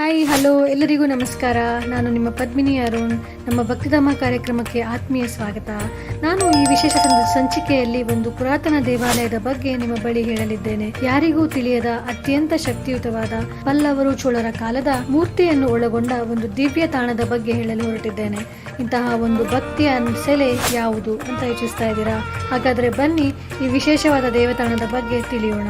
Hi hello ಎಲ್ಲರಿಗೂ ನಮಸ್ಕಾರ. ನಾನು ನಿಮ್ಮ ಪದ್ಮಿನಿ ಅರುಣ್. ನಮ್ಮ ಭಕ್ತಿಧಾಮ ಕಾರ್ಯಕ್ರಮಕ್ಕೆ ಆತ್ಮೀಯ ಸ್ವಾಗತ. ನಾನು ಈ ವಿಶೇಷ ಸಂಚಿಕೆಯಲ್ಲಿ ಒಂದು ಪುರಾತನ ದೇವಾಲಯದ ಬಗ್ಗೆ ನಿಮ್ಮ ಬಳಿ ಹೇಳಲಿದ್ದೇನೆ. ಯಾರಿಗೂ ತಿಳಿಯದ ಅತ್ಯಂತ ಶಕ್ತಿಯುತವಾದ ಪಲ್ಲವರು ಚೋಳರ ಕಾಲದ ಮೂರ್ತಿಯನ್ನು ಒಳಗೊಂಡ ಒಂದು ದಿವ್ಯ ತಾಣದ ಬಗ್ಗೆ ಹೇಳಲು ಹೊರಟಿದ್ದೇನೆ. ಇಂತಹ ಒಂದು ಭಕ್ತಿಯ ಸೆಲೆ ಯಾವುದು ಅಂತ ಯೋಚಿಸ್ತಾ ಇದ್ದೀರಾ? ಹಾಗಾದ್ರೆ ಬನ್ನಿ ಈ ವಿಶೇಷವಾದ ದೇವತಾಣದ ಬಗ್ಗೆ ತಿಳಿಯೋಣ.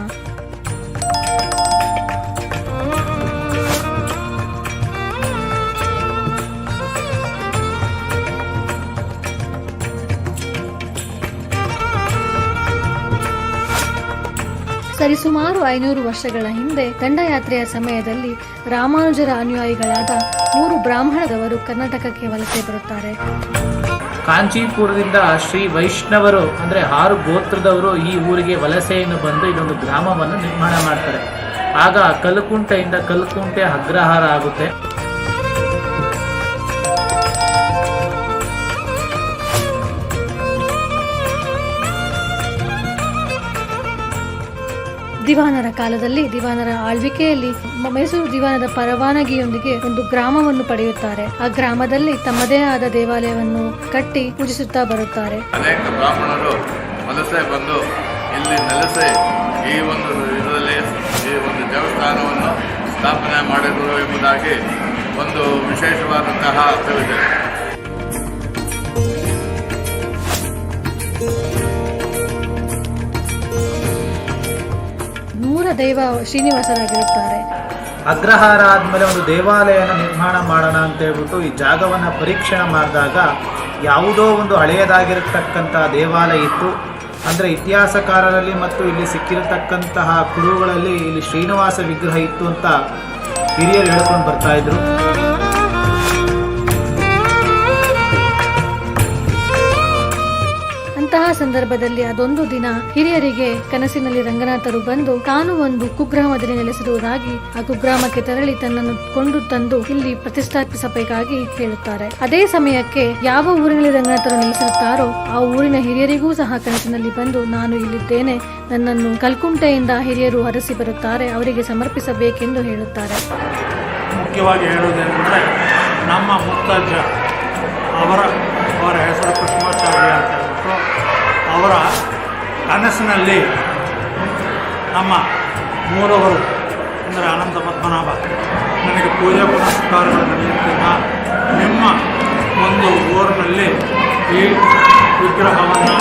ಸರಿಸುಮಾರು 500 ವರ್ಷಗಳ ಹಿಂದೆ ದಂಡಯಾತ್ರೆಯ ಸಮಯದಲ್ಲಿ ರಾಮಾನುಜರ ಅನುಯಾಯಿಗಳಾದ 3 ಬ್ರಾಹ್ಮಣದವರು ಕರ್ನಾಟಕಕ್ಕೆ ವಲಸೆ ಬರುತ್ತಾರೆ. ಕಾಂಚೀಪುರದಿಂದ ಶ್ರೀ ವೈಷ್ಣವರು ಅಂದ್ರೆ 6 ಗೋತ್ರದವರು ಈ ಊರಿಗೆ ವಲಸೆಯನ್ನು ಬಂದು ಇದೊಂದು ಗ್ರಾಮವನ್ನು ನಿರ್ಮಾಣ ಮಾಡ್ತಾರೆ. ಆಗ ಕಲ್ಕುಂಟೆ ಅಗ್ರಹಾರ ಆಗುತ್ತೆ. ದಿವಾನರ ಕಾಲದಲ್ಲಿ ದಿವಾನರ ಆಳ್ವಿಕೆಯಲ್ಲಿ ಮೈಸೂರು ದಿವಾನದ ಪರವಾನಗಿಯೊಂದಿಗೆ ಒಂದು ಗ್ರಾಮವನ್ನು ಪಡೆಯುತ್ತಾರೆ. ಆ ಗ್ರಾಮದಲ್ಲಿ ತಮ್ಮದೇ ಆದ ದೇವಾಲಯವನ್ನು ಕಟ್ಟಿ ಪೂಜಿಸುತ್ತಾ ಬರುತ್ತಾರೆ. ಅನೇಕ ಬ್ರಾಹ್ಮಣರು ವಲಸೆ ಬಂದು ಇಲ್ಲಿ ನೆಲೆಸಿ ಈ ಒಂದು ಇದರಲ್ಲಿ ಈ ಒಂದು ದೇವಸ್ಥಾನವನ್ನು ಸ್ಥಾಪನೆ ಮಾಡಿದರು ಎಂಬುದಾಗಿ ಒಂದು ವಿಶೇಷವಾದಂತಹ ಅರ್ಥವಿದೆ. ದೈವ ಶ್ರೀನಿವಾಸರಾಗಿರುತ್ತಾರೆ. ಅಗ್ರಹಾರ ಆದ್ಮೇಲೆ ಒಂದು ದೇವಾಲಯನ ನಿರ್ಮಾಣ ಮಾಡೋಣ ಅಂತ ಹೇಳ್ಬಿಟ್ಟು ಈ ಜಾಗವನ್ನ ಪರೀಕ್ಷಣೆ ಮಾಡಿದಾಗ ಯಾವುದೋ ಒಂದು ಹಳೆಯದಾಗಿರತಕ್ಕಂಥ ದೇವಾಲಯ ಇತ್ತು. ಅಂದ್ರೆ ಇತಿಹಾಸಕಾರರಲ್ಲಿ ಮತ್ತು ಇಲ್ಲಿ ಸಿಕ್ಕಿರತಕ್ಕಂತಹ ಕುರುಗಳಲ್ಲಿ ಇಲ್ಲಿ ಶ್ರೀನಿವಾಸ ವಿಗ್ರಹ ಇತ್ತು ಅಂತ ಹಿರಿಯರು ಹೇಳ್ಕೊಂಡು ಬರ್ತಾ ಇದ್ರು. ಅಂತಹ ಸಂದರ್ಭದಲ್ಲಿ ಅದೊಂದು ದಿನ ಹಿರಿಯರಿಗೆ ಕನಸಿನಲ್ಲಿ ರಂಗನಾಥರು ಬಂದು ತಾನು ಒಂದು ಕುಗ್ರಾಮದಲ್ಲಿ ನೆಲೆಸಿರುವುದಾಗಿ ಆ ಕುಗ್ರಾಮಕ್ಕೆ ತೆರಳಿ ತನ್ನನ್ನು ಕೊಂಡು ತಂದು ಇಲ್ಲಿ ಪ್ರತಿಷ್ಠಾಪಿಸಬೇಕಾಗಿ ಹೇಳುತ್ತಾರೆ. ಅದೇ ಸಮಯಕ್ಕೆ ಯಾವ ಊರಿನಲ್ಲಿ ರಂಗನಾಥರು ನೆಲೆಸಿರುತ್ತಾರೋ ಆ ಊರಿನ ಹಿರಿಯರಿಗೂ ಸಹ ಕನಸಿನಲ್ಲಿ ಬಂದು ನಾನು ಇಲ್ಲಿದ್ದೇನೆ, ನನ್ನನ್ನು ಕಲ್ಕುಂಟೆಯಿಂದ ಹಿರಿಯರು ಹರಸಿ ಬರುತ್ತಾರೆ, ಅವರಿಗೆ ಸಮರ್ಪಿಸಬೇಕೆಂದು ಹೇಳುತ್ತಾರೆ. ಮುಖ್ಯವಾಗಿ ಹೇಳುವುದೇನೆಂದರೆ ನಮ್ಮ ಮುತ್ತಜ್ಜ ಅವರ ಹೆಸರು ಕೃಷ್ಣಾಚಾರ್ಯ ಅಂತ ಹೇಳ್ಬಿಟ್ಟು ಅವರ ಕನಸಿನಲ್ಲಿ ನಮ್ಮ ಮೂರವರು ಅಂದರೆ ಅನಂತ ಪದ್ಮನಾಭ ನನಗೆ ಪೂಜೆ ಪುನಸ್ಕಾರಗಳು ನಡೆಯುತ್ತಿಲ್ಲ, ನಿಮ್ಮ ಒಂದು ಊರಿನಲ್ಲಿ ಈ ವಿಗ್ರಹವನ್ನು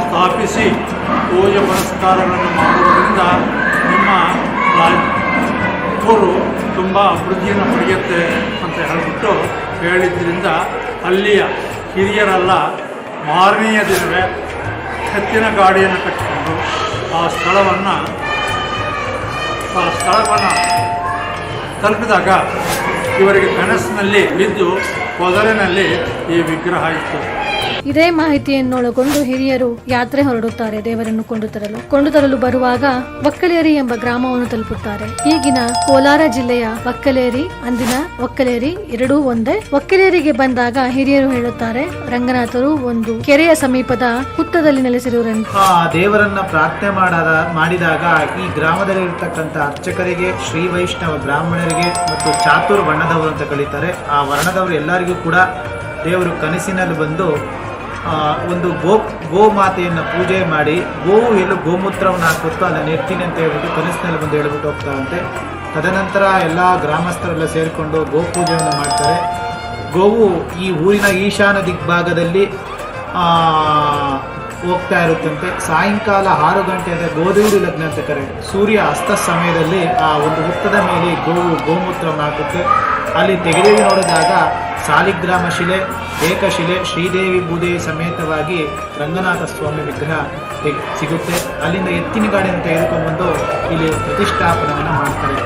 ಸ್ಥಾಪಿಸಿ ಪೂಜೆ ಪುನಸ್ಕಾರಗಳನ್ನು ಮಾಡುವುದರಿಂದ ನಿಮ್ಮ ಊರು ತುಂಬ ಅಭಿವೃದ್ಧಿಯನ್ನು ಪಡೆಯುತ್ತೆ ಅಂತ ಹೇಳಿಬಿಟ್ಟು ಹೇಳಿದ್ದರಿಂದ ಅಲ್ಲಿಯ ಹಿರಿಯರೆಲ್ಲ ಮಾರನೆಯ ದಿನವೇ ಎತ್ತಿನ ಗಾಡಿಯನ್ನು ಕಟ್ಟಿಕೊಂಡು ಆ ಸ್ಥಳವನ್ನು ತಲುಪಿದಾಗ ಇವರಿಗೆ ಕನಸಿನಲ್ಲಿ ಬಿದ್ದು ಪೊದರಿನಲ್ಲಿ ಈ ವಿಗ್ರಹ ಇತ್ತು. ಇದೇ ಮಾಹಿತಿಯನ್ನೊಳಗೊಂಡು ಹಿರಿಯರು ಯಾತ್ರೆ ಹೊರಡುತ್ತಾರೆ ದೇವರನ್ನು ಕೊಂಡು ತರಲು ಬರುವಾಗ ಒಕ್ಕಲೇರಿ ಎಂಬ ಗ್ರಾಮವನ್ನು ತಲುಪುತ್ತಾರೆ. ಈಗಿನ ಕೋಲಾರ ಜಿಲ್ಲೆಯ ಒಕ್ಕಲೇರಿ, ಅಂದಿನ ಒಕ್ಕಲೇರಿ ಎರಡೂ ಒಂದೇ. ಒಕ್ಕಲೇರಿಗೆ ಬಂದಾಗ ಹಿರಿಯರು ಹೇಳುತ್ತಾರೆ ರಂಗನಾಥರು ಒಂದು ಕೆರೆಯ ಸಮೀಪದ ಹುತ್ತದಲ್ಲಿ ನೆಲೆಸಿರುವರೆಂದು. ದೇವರನ್ನ ಪ್ರಾರ್ಥನೆ ಮಾಡಿದಾಗ ಈ ಗ್ರಾಮದಲ್ಲಿ ಇರತಕ್ಕಂತ ಅರ್ಚಕರಿಗೆ, ಶ್ರೀ ವೈಷ್ಣವ ಬ್ರಾಹ್ಮಣರಿಗೆ ಮತ್ತು ಚಾತುರ್ ವರ್ಣದವರು ಅಂತ ಕರೀತಾರೆ, ಆ ವರ್ಣದವರು ಎಲ್ಲರಿಗೂ ಕೂಡ ದೇವರು ಕನಸಿನಲ್ಲಿ ಬಂದು ಒಂದು ಗೋಮಾತೆಯನ್ನು ಪೂಜೆ ಮಾಡಿ ಗೋವು ಎಲ್ಲೂ ಗೋಮೂತ್ರವನ್ನು ಹಾಕುತ್ತೋ ಅದನ್ನು ನೆಡ್ತೀನಿ ಅಂತ ಹೇಳ್ಬಿಟ್ಟು ಕನಸಿನಲ್ಲಿ ಬಂದು ಹೇಳ್ಬಿಟ್ಟು ಹೋಗ್ತಾರಂತೆ. ತದನಂತರ ಎಲ್ಲ ಗ್ರಾಮಸ್ಥರೆಲ್ಲ ಸೇರಿಕೊಂಡು ಗೋಪೂಜೆಯನ್ನು ಮಾಡ್ತಾರೆ. ಗೋವು ಈ ಊರಿನ ಈಶಾನ್ಯ ದಿಗ್ಭಾಗದಲ್ಲಿ ಹೋಗ್ತಾ ಇರುತ್ತಂತೆ. ಸಾಯಂಕಾಲ 6 ಗಂಟೆ ಅಂದರೆ ಗೋಧೂಳಿ ಲಗ್ನ ಅಂತ ಕರೆ, ಸೂರ್ಯ ಅಸ್ತ ಸಮಯದಲ್ಲಿ ಆ ಒಂದು ಹುತ್ತದ ಮೇಲೆ ಗೋಮೂತ್ರವನ್ನು ಹಾಕುತ್ತೆ. ಅಲ್ಲಿ ತೆಗೆದು ನೋಡಿದಾಗ ಸಾಲಿಗ್ರಾಮ ಶಿಲೆ, ಏಕಶಿಲೆ, ಶ್ರೀದೇವಿ ಭೂದೇವಿ ಸಮೇತವಾಗಿ ರಂಗನಾಥ ಸ್ವಾಮಿ ವಿಗ್ರಹ ಸಿಗುತ್ತೆ. ಅಲ್ಲಿಂದ ಎತ್ತಿನ ಗಾಡಿಯನ್ನು ತೆಗೆದುಕೊಂಡ್ಬಂದು ಇಲ್ಲಿ ಪ್ರತಿಷ್ಠಾಪನೆಯನ್ನು ಮಾಡ್ತಾರೆ.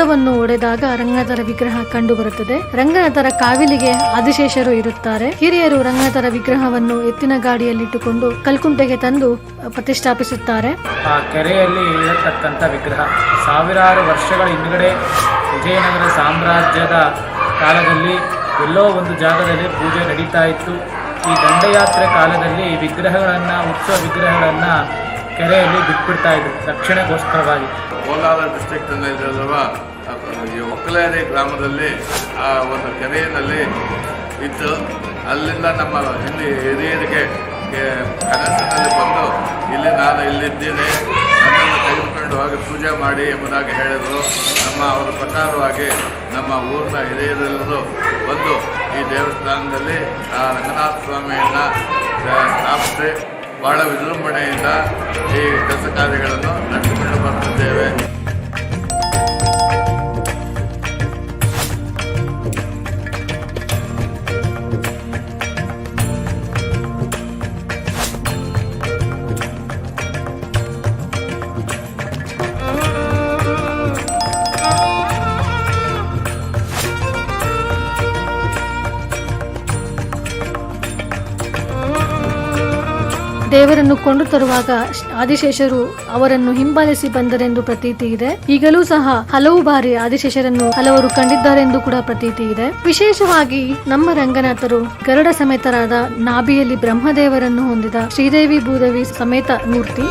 ಕಂಠವನ್ನು ಒಡೆದಾಗ ರಂಗನಾಥರ ವಿಗ್ರಹ ಕಂಡು ಬರುತ್ತದೆ. ರಂಗನಾಥರ ಕಾವಿಲಿಗೆ ಆದಿಶೇಷರು ಇರುತ್ತಾರೆ. ಹಿರಿಯರು ರಂಗನಾಥರ ವಿಗ್ರಹವನ್ನು ಎತ್ತಿನ ಗಾಡಿಯಲ್ಲಿಟ್ಟುಕೊಂಡು ಕಲ್ಕುಂಟೆಗೆ ತಂದು ಪ್ರತಿಷ್ಠಾಪಿಸುತ್ತಾರೆ. ಆ ಕೆರೆಯಲ್ಲಿ ಇರತಕ್ಕಂಥ ವಿಗ್ರಹ ಸಾವಿರಾರು ವರ್ಷಗಳ ಹಿಂದುಗಡೆ ವಿಜಯನಗರ ಸಾಮ್ರಾಜ್ಯದ ಕಾಲದಲ್ಲಿ ಎಲ್ಲೋ ಒಂದು ಜಾಗದಲ್ಲಿ ಪೂಜೆ ನಡೀತಾ ಇತ್ತು. ಈ ದಂಡಯಾತ್ರೆ ಕಾಲದಲ್ಲಿ ಉತ್ಸವ ವಿಗ್ರಹಗಳನ್ನು ಕೆರೆಯಲ್ಲಿ ಬಿಟ್ಬಿಡ್ತಾ ಇದ್ರು ರಕ್ಷಣೆಗೋಸ್ಕರವಾಗಿ. ಕೋಲಾರ ಡಿಸ್ಟ್ರಿಕ್ಟ್ನಲ್ಲಿರುವ ಈ ಒಕ್ಕಲೇರಿ ಗ್ರಾಮದಲ್ಲಿ ಆ ಒಂದು ಕೆರೆಯಲ್ಲಿ ಇದ್ದು ಅಲ್ಲಿಂದ ನಮ್ಮ ಇಲ್ಲಿ ಹಿರಿಯರಿಗೆ ಕನಸಿನಲ್ಲಿ ಬಂದು ನಾನು ಇಲ್ಲಿದ್ದೇನೆ, ನನ್ನನ್ನು ತೆಗೆದುಕೊಂಡು ಹೋಗಿ ಪೂಜೆ ಮಾಡಿ ಎಂಬುದಾಗಿ ಹೇಳಿದರು. ಅವರ ಪ್ರಕಾರವಾಗಿ ನಮ್ಮ ಊರಿನ ಹಿರಿಯರೆಲ್ಲರೂ ಬಂದು ಈ ದೇವಸ್ಥಾನದಲ್ಲಿ ಆ ರಂಗನಾಥ ಸ್ವಾಮಿಯನ್ನು ಸ್ಥಾಪಿಸಿ ಬಹಳ ವಿಜೃಂಭಣೆಯಿಂದ ಈ ಕೆಲಸ ಕಾರ್ಯಗಳನ್ನು ನಡೆಸಿಕೊಂಡು ಬರ್ತಿದ್ದೇವೆ. ದೇವರನ್ನು ಕೊಂಡು ತರುವಾಗ ಆದಿಶೇಷರು ಅವರನ್ನು ಹಿಂಬಾಲಿಸಿ ಬಂದರೆಂದು ಪ್ರತೀತಿ ಇದೆ. ಈಗಲೂ ಸಹ ಹಲವು ಬಾರಿ ಆದಿಶೇಷರನ್ನು ಹಲವರು ಕಂಡಿದ್ದಾರೆಂದು ಕೂಡ ಪ್ರತೀತಿ ಇದೆ. ವಿಶೇಷವಾಗಿ ನಮ್ಮ ರಂಗನಾಥರು ಗರುಡ ಸಮೇತರಾದ ನಾಭಿಯಲ್ಲಿ ಬ್ರಹ್ಮದೇವರನ್ನು ಹೊಂದಿದ ಶ್ರೀದೇವಿ ಭೂದೇವಿ ಸಮೇತ ಮೂರ್ತಿ.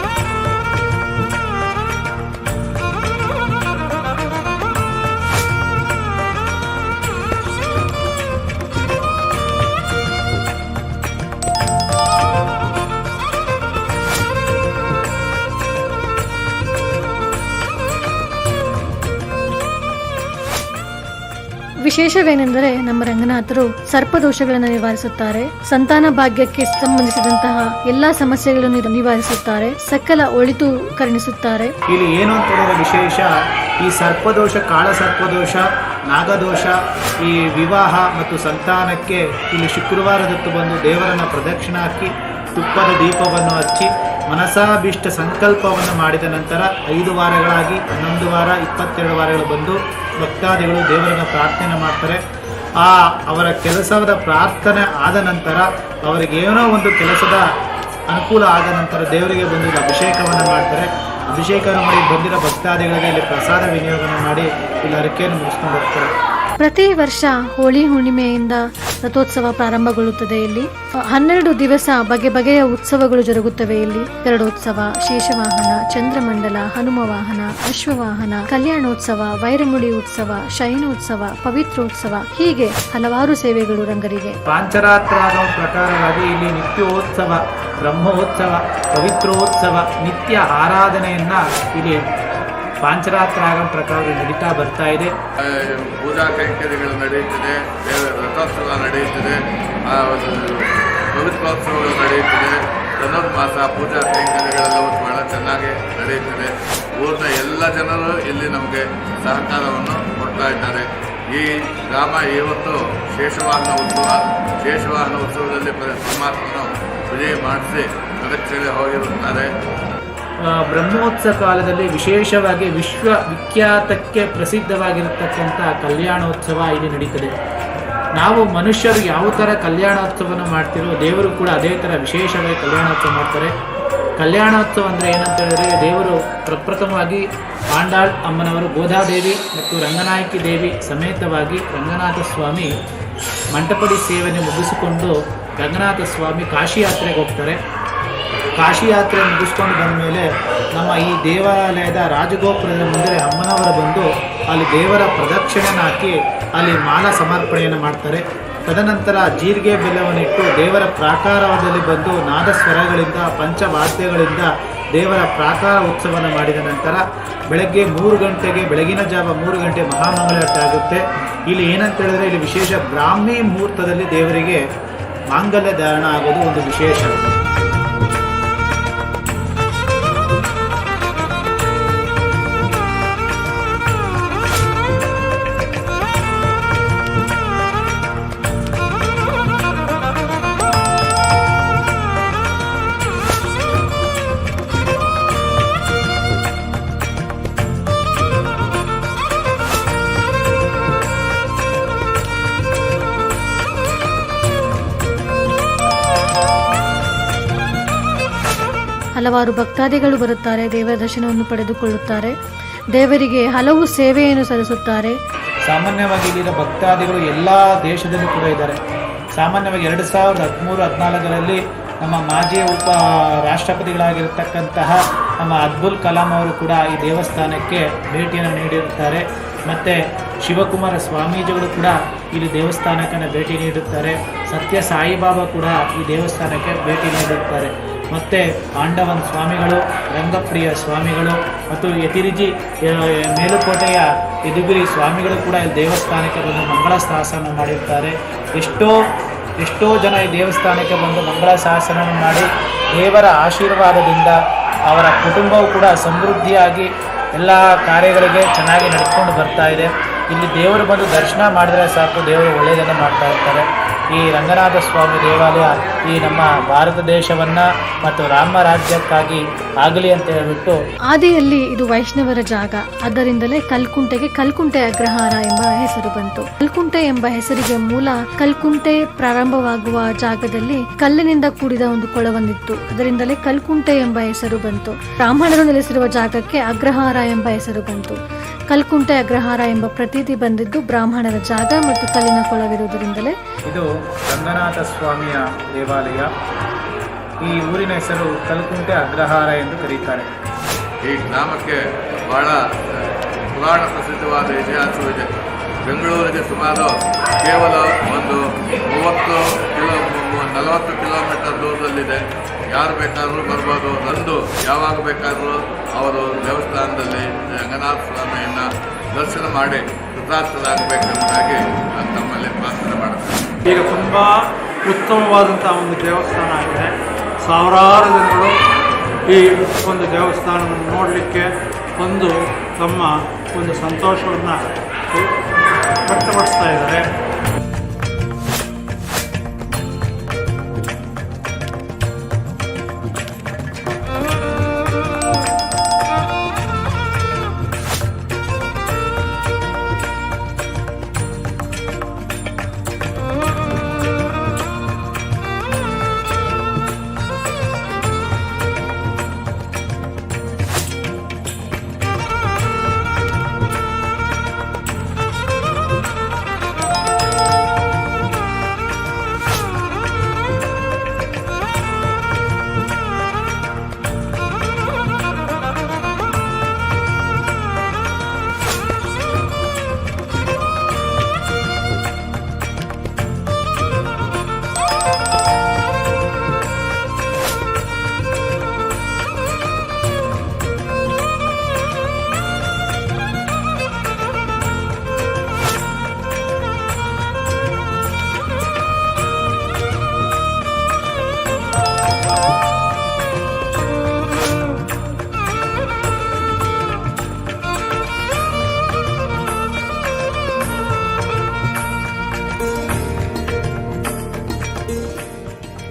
ವಿಶೇಷವೇನೆಂದರೆ ನಮ್ಮ ರಂಗನಾಥರು ಸರ್ಪದೋಷಗಳನ್ನು ನಿವಾರಿಸುತ್ತಾರೆ, ಸಂತಾನ ಭಾಗ್ಯಕ್ಕೆ ಸಂಬಂಧಿಸಿದಂತಹ ಎಲ್ಲಾ ಸಮಸ್ಯೆಗಳನ್ನು ನಿವಾರಿಸುತ್ತಾರೆ, ಸಕಲ ಒಳಿತು ಕರುಣಿಸುತ್ತಾರೆ. ಇಲ್ಲಿ ಏನು ಅಂತ ಹೇಳಿದ್ರೆ ವಿಶೇಷ, ಈ ಸರ್ಪದೋಷ, ಕಾಳ ಸರ್ಪದೋಷ, ನಾಗದೋಷ, ಈ ವಿವಾಹ ಮತ್ತು ಸಂತಾನಕ್ಕೆ ಇಲ್ಲಿ ಶುಕ್ರವಾರದತ್ತು ಬಂದು ದೇವರನ್ನ ಪ್ರದಕ್ಷಿಣೆ ಹಾಕಿ ತುಪ್ಪದ ದೀಪವನ್ನು ಹಚ್ಚಿ ಮನಸಾಭೀಷ್ಟ ಸಂಕಲ್ಪವನ್ನು ಮಾಡಿದ ನಂತರ 5 ವಾರಗಳಾಗಿ 11 ವಾರ 22 ವಾರಗಳು ಬಂದು ಭಕ್ತಾದಿಗಳು ದೇವರನ್ನ ಪ್ರಾರ್ಥನೆ ಮಾಡ್ತಾರೆ. ಅವರ ಕೆಲಸದ ಪ್ರಾರ್ಥನೆ ಆದ ನಂತರ ಅವರಿಗೇನೋ ಒಂದು ಕೆಲಸದ ಅನುಕೂಲ ಆದ ನಂತರ ದೇವರಿಗೆ ಬಂದು ಅಭಿಷೇಕವನ್ನು ಮಾಡ್ತಾರೆ. ಅಭಿಷೇಕ ಮಾಡಿ ಬಂದಿರೋ ಭಕ್ತಾದಿಗಳಿಗೆ ಇಲ್ಲಿ ಪ್ರಸಾದ ವಿನಿಯೋಗವನ್ನು ಮಾಡಿ ಇಲ್ಲಿ ಹರಕೆಯನ್ನು ಮುಗಿಸ್ಕೊಂಡು ಹೋಗ್ತಾರೆ. ಪ್ರತಿ ವರ್ಷ ಹೋಳಿ ಹುಣ್ಣಿಮೆಯಿಂದ ರಥೋತ್ಸವ ಪ್ರಾರಂಭಗೊಳ್ಳುತ್ತದೆ. ಇಲ್ಲಿ 12 ದಿವಸ ಬಗೆ ಬಗೆಯ ಉತ್ಸವಗಳು ಜರುಗುತ್ತವೆ. ಇಲ್ಲಿ ಗರುಡೋತ್ಸವ, ಶೇಷವಾಹನ, ಚಂದ್ರಮಂಡಲ, ಹನುಮ ವಾಹನ, ಅಶ್ವವಾಹನ, ಕಲ್ಯಾಣೋತ್ಸವ, ವೈರಮುಡಿ ಉತ್ಸವ, ಶಯನೋತ್ಸವ, ಪವಿತ್ರೋತ್ಸವ, ಹೀಗೆ ಹಲವಾರು ಸೇವೆಗಳು ರಂಗರಿಗೆ. ಪಾಂಚರಾತ್ರಾದ ಪ್ರಕಾರವಾಗಿ ಇಲ್ಲಿ ನಿತ್ಯೋತ್ಸವ, ಬ್ರಹ್ಮೋತ್ಸವ, ಪವಿತ್ರೋತ್ಸವ, ನಿತ್ಯ ಆರಾಧನೆಯನ್ನ ಇಲ್ಲಿ ಪಾಂಚರಾತ್ರಾಗ ಪ್ರಕಾರ ನಡೀತಾ ಬರ್ತಾ ಇದೆ. ಪೂಜಾ ಕೈಂಕರ್ಯಗಳು ನಡೆಯುತ್ತಿದೆ, ರಥೋತ್ಸವ ನಡೆಯುತ್ತಿದೆ, ಪವಿತ್ರೋತ್ಸವಗಳು ನಡೆಯುತ್ತಿದೆ, ಧನುರ್ಮಾಸ ಪೂಜಾ ಕೈಂಕರ್ಯಗಳೆಲ್ಲವೂ ಬಹಳ ಚೆನ್ನಾಗಿ ನಡೆಯುತ್ತಿದೆ. ಊರಿನ ಎಲ್ಲ ಜನರು ಇಲ್ಲಿ ನಮಗೆ ಸಹಕಾರವನ್ನು ಕೊಡ್ತಾ ಇದ್ದಾರೆ. ಈ ಗ್ರಾಮ ಇವತ್ತು ಶೇಷವಾಹನ ಉತ್ಸವದಲ್ಲಿ ಪರಮಾತ್ಮನು ವಿಜಯ ಮಾಡಿಸಿ ಪ್ರದಕ್ಷಿಣೆ ಹೋಗಿರುತ್ತಾರೆ. ಬ್ರಹ್ಮೋತ್ಸವ ಕಾಲದಲ್ಲಿ ವಿಶೇಷವಾಗಿ ವಿಶ್ವವಿಖ್ಯಾತಕ್ಕೆ ಪ್ರಸಿದ್ಧವಾಗಿರತಕ್ಕಂಥ ಕಲ್ಯಾಣೋತ್ಸವ ಇಲ್ಲಿ ನಡೀತದೆ. ನಾವು ಮನುಷ್ಯರು ಯಾವ ಥರ ಕಲ್ಯಾಣೋತ್ಸವನ ಮಾಡ್ತಿರೋ ದೇವರು ಕೂಡ ಅದೇ ಥರ ವಿಶೇಷವಾಗಿ ಕಲ್ಯಾಣೋತ್ಸವ ಮಾಡ್ತಾರೆ. ಕಲ್ಯಾಣೋತ್ಸವ ಅಂದರೆ ಏನಂತ ಹೇಳಿದ್ರೆ, ದೇವರು ಪ್ರಪ್ರಥಮವಾಗಿ ಪಾಂಡಾಳ್ ಅಮ್ಮನವರು ಗೋದಾದೇವಿ ಮತ್ತು ರಂಗನಾಯಕಿ ದೇವಿ ಸಮೇತವಾಗಿ ರಂಗನಾಥ ಸ್ವಾಮಿ ಮಂಟಪಡಿ ಸೇವೆಯನ್ನು ಮುಗಿಸಿಕೊಂಡು ರಂಗನಾಥ ಸ್ವಾಮಿ ಕಾಶಿ ಯಾತ್ರೆಗೆ ಹೋಗ್ತಾರೆ. ಕಾಶಿ ಯಾತ್ರೆ ಮುಗಿಸ್ಕೊಂಡು ಬಂದ ಮೇಲೆ ನಮ್ಮ ಈ ದೇವಾಲಯದ ರಾಜಗೋಪುರದ ಮುಂದೆ ಅಮ್ಮನವರು ಬಂದು ಅಲ್ಲಿ ದೇವರ ಪ್ರದಕ್ಷಿಣೆಯನ್ನು ಹಾಕಿ ಅಲ್ಲಿ ಮಾಲ ಸಮರ್ಪಣೆಯನ್ನು ಮಾಡ್ತಾರೆ. ತದನಂತರ ಜೀರಿಗೆ ಬೆಲ್ಲವನ್ನಿಟ್ಟು ದೇವರ ಪ್ರಾಕಾರದಲ್ಲಿ ಬಂದು ನಾದಸ್ವರಗಳಿಂದ ಪಂಚವಾದ್ಯಗಳಿಂದ ದೇವರ ಪ್ರಾಕಾರ ಉತ್ಸವನ ಮಾಡಿದ ನಂತರ ಬೆಳಗ್ಗೆ 3 ಗಂಟೆಗೆ, ಬೆಳಗಿನ ಜಾವ 3 ಗಂಟೆ ಮಹಾಮಂಗಳಾರತಿ ಆಗುತ್ತೆ. ಇಲ್ಲಿ ಏನಂತ ಹೇಳಿದ್ರೆ, ಇಲ್ಲಿ ವಿಶೇಷ ಬ್ರಾಹ್ಮಿ ಮುಹೂರ್ತದಲ್ಲಿ ದೇವರಿಗೆ ಮಾಂಗಲ್ಯ ಧಾರಣ ಆಗೋದು ಒಂದು ವಿಶೇಷ. ಹಲವಾರು ಭಕ್ತಾದಿಗಳು ಬರುತ್ತಾರೆ, ದೇವರ ದರ್ಶನವನ್ನು ಪಡೆದುಕೊಳ್ಳುತ್ತಾರೆ, ದೇವರಿಗೆ ಹಲವು ಸೇವೆಯನ್ನು ಸಲ್ಲಿಸುತ್ತಾರೆ. ಸಾಮಾನ್ಯವಾಗಿ ಇಲ್ಲಿನ ಭಕ್ತಾದಿಗಳು ಎಲ್ಲ ದೇಶದಲ್ಲೂ ಕೂಡ ಇದ್ದಾರೆ. ಸಾಮಾನ್ಯವಾಗಿ 2013-14ರಲ್ಲಿ ನಮ್ಮ ಮಾಜಿ ಉಪ ರಾಷ್ಟ್ರಪತಿಗಳಾಗಿರ್ತಕ್ಕಂತಹ ನಮ್ಮ ಅಬ್ದುಲ್ ಕಲಾಂ ಅವರು ಕೂಡ ಈ ದೇವಸ್ಥಾನಕ್ಕೆ ಭೇಟಿಯನ್ನು ನೀಡಿರುತ್ತಾರೆ. ಮತ್ತು ಶಿವಕುಮಾರ ಸ್ವಾಮೀಜಿಗಳು ಕೂಡ ಇಲ್ಲಿ ದೇವಸ್ಥಾನಕ್ಕೆ ಭೇಟಿ ನೀಡುತ್ತಾರೆ. ಸತ್ಯ ಸಾಯಿಬಾಬಾ ಕೂಡ ಈ ದೇವಸ್ಥಾನಕ್ಕೆ ಭೇಟಿ ನೀಡುತ್ತಾರೆ. ಮತ್ತು ಆಂಡವನ್ ಸ್ವಾಮಿಗಳು, ರಂಗಪ್ರಿಯ ಸ್ವಾಮಿಗಳು ಮತ್ತು ಯತಿರಿಜಿ ಮೇಲುಕೋಟೆಯ ಯದುಗಿರಿ ಸ್ವಾಮಿಗಳು ಕೂಡ ಈ ದೇವಸ್ಥಾನಕ್ಕೆ ಬಂದು ಮಂಗಳ ಶಾಸನ ಮಾಡಿರ್ತಾರೆ. ಎಷ್ಟೋ ಜನ ಈ ದೇವಸ್ಥಾನಕ್ಕೆ ಬಂದು ಮಂಗಳ ಶಾಸನ ಮಾಡಿ ದೇವರ ಆಶೀರ್ವಾದದಿಂದ ಅವರ ಕುಟುಂಬವು ಕೂಡ ಸಮೃದ್ಧಿಯಾಗಿ ಎಲ್ಲ ಕಾರ್ಯಗಳಿಗೆ ಚೆನ್ನಾಗಿ ನಡ್ಕೊಂಡು ಬರ್ತಾ ಇದೆ. ಇಲ್ಲಿ ದೇವರು ಬಂದು ದರ್ಶನ ಮಾಡಿದ್ರೆ ಸಾಕು, ದೇವರು ಒಳ್ಳೆಯದನ್ನು ಮಾಡ್ತಾ ಇರ್ತಾರೆ. ಈ ರಂಗನಾಥ ಸ್ವಾಮಿ ದೇವಾಲಯ ಈ ನಮ್ಮ ಭಾರತ ದೇಶವನ್ನು ಮತ್ತು ರಾಮ ರಾಜ್ಯಕ್ಕಾಗಿ ಆಗಲಿ ಅಂತ ಹೇಳ್ಬಿಟ್ಟು, ಆದಿಯಲ್ಲಿ ಇದು ವೈಷ್ಣವರ ಜಾಗ, ಆದ್ದರಿಂದಲೇ ಕಲ್ಕುಂಟೆಗೆ ಕಲ್ಕುಂಟೆ ಅಗ್ರಹಾರ ಎಂಬ ಹೆಸರು ಬಂತು. ಕಲ್ಕುಂಟೆ ಎಂಬ ಹೆಸರಿಗೆ ಮೂಲ ಕಲ್ಕುಂಟೆ ಪ್ರಾರಂಭವಾಗುವ ಜಾಗದಲ್ಲಿ ಕಲ್ಲಿನಿಂದ ಕೂಡಿದ ಒಂದು ಕೊಳವೊಂದಿತ್ತು, ಅದರಿಂದಲೇ ಕಲ್ಕುಂಟೆ ಎಂಬ ಹೆಸರು ಬಂತು. ಬ್ರಾಹ್ಮಣರು ನೆಲೆಸಿರುವ ಜಾಗಕ್ಕೆ ಅಗ್ರಹಾರ ಎಂಬ ಹೆಸರು ಬಂತು. ಕಲ್ಕುಂಟೆ ಅಗ್ರಹಾರ ಎಂಬ ಪ್ರತೀತಿ ಬಂದಿದ್ದು ಬ್ರಾಹ್ಮಣರ ಜಾಗ ಮತ್ತು ಕಲ್ಲಿನ ಕೊಳವಿರುವುದರಿಂದಲೇ. ಇದು ರಂಗನಾಥ ಸ್ವಾಮಿಯ ದೇವಾಲಯ. ಈ ಊರಿನ ಹೆಸರು ಕಲ್ಕುಂಟೆ ಅಗ್ರಹಾರ ಎಂದು ಕರೀತಾರೆ. ಈ ಗ್ರಾಮಕ್ಕೆ ಬಹಳ ಪುರಾಣ ಪ್ರಸಿದ್ಧವಾದ ಇತಿಹಾಸವಿದೆ. ಬೆಂಗಳೂರಿಗೆ ಸುಮಾರು ಕೇವಲ ಒಂದು 40 ಕಿಲೋಮೀಟರ್ ದೂರದಲ್ಲಿದೆ. ಯಾರು ಬೇಕಾದರೂ ಬರ್ಬೋದು. ಬಂದು ಯಾವಾಗ ಬೇಕಾದರೂ ಅವರು ದೇವಸ್ಥಾನದಲ್ಲಿ ರಂಗನಾಥ ಸ್ವಾಮಿಯನ್ನು ದರ್ಶನ ಮಾಡಿ ಕೃತಾರ್ಥರಾಗಬೇಕೆಂಬುದಾಗಿ ನಾನು ತಮ್ಮಲ್ಲಿ ಪ್ರಾರ್ಥನೆ ಮಾಡುತ್ತೇನೆ. ಈಗ ತುಂಬ ಉತ್ತಮವಾದಂಥ ಒಂದು ದೇವಸ್ಥಾನ ಆಗಿದೆ. ಸಾವಿರಾರು ಜನಗಳು ಈ ಒಂದು ದೇವಸ್ಥಾನವನ್ನು ನೋಡಲಿಕ್ಕೆ ಒಂದು ತಮ್ಮ ಒಂದು ಸಂತೋಷವನ್ನು ವ್ಯಕ್ತಪಡಿಸ್ತಾ ಇದ್ದಾರೆ.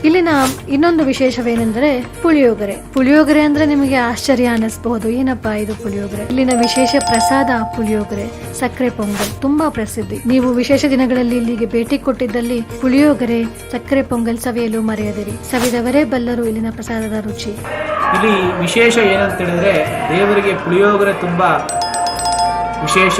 ಇಲ್ಲಿನ ಇನ್ನೊಂದು ವಿಶೇಷವೇನೆಂದರೆ ಪುಳಿಯೋಗರೆ ಅಂದ್ರೆ ನಿಮಗೆ ಆಶ್ಚರ್ಯ ಅನ್ನಿಸಬಹುದು, ಏನಪ್ಪಾ ಇದು ಪುಳಿಯೋಗರೆ. ಇಲ್ಲಿನ ವಿಶೇಷ ಪ್ರಸಾದ ಪುಳಿಯೋಗರೆ, ಸಕ್ಕರೆ ಪೊಂಗಲ್ ತುಂಬಾ ಪ್ರಸಿದ್ಧಿ. ನೀವು ವಿಶೇಷ ದಿನಗಳಲ್ಲಿ ಇಲ್ಲಿಗೆ ಭೇಟಿ ಕೊಟ್ಟಿದ್ದಲ್ಲಿ ಪುಳಿಯೋಗರೆ, ಸಕ್ಕರೆ ಪೊಂಗಲ್ ಸವಿಯಲು ಮರೆಯದಿರಿ. ಸವಿದವರೇ ಬಲ್ಲರು ಇಲ್ಲಿನ ಪ್ರಸಾದದ ರುಚಿ. ಇಲ್ಲಿ ವಿಶೇಷ ಏನಂತ ಹೇಳಿದ್ರೆ ದೇವರಿಗೆ ಪುಳಿಯೋಗರೆ ತುಂಬಾ ವಿಶೇಷ.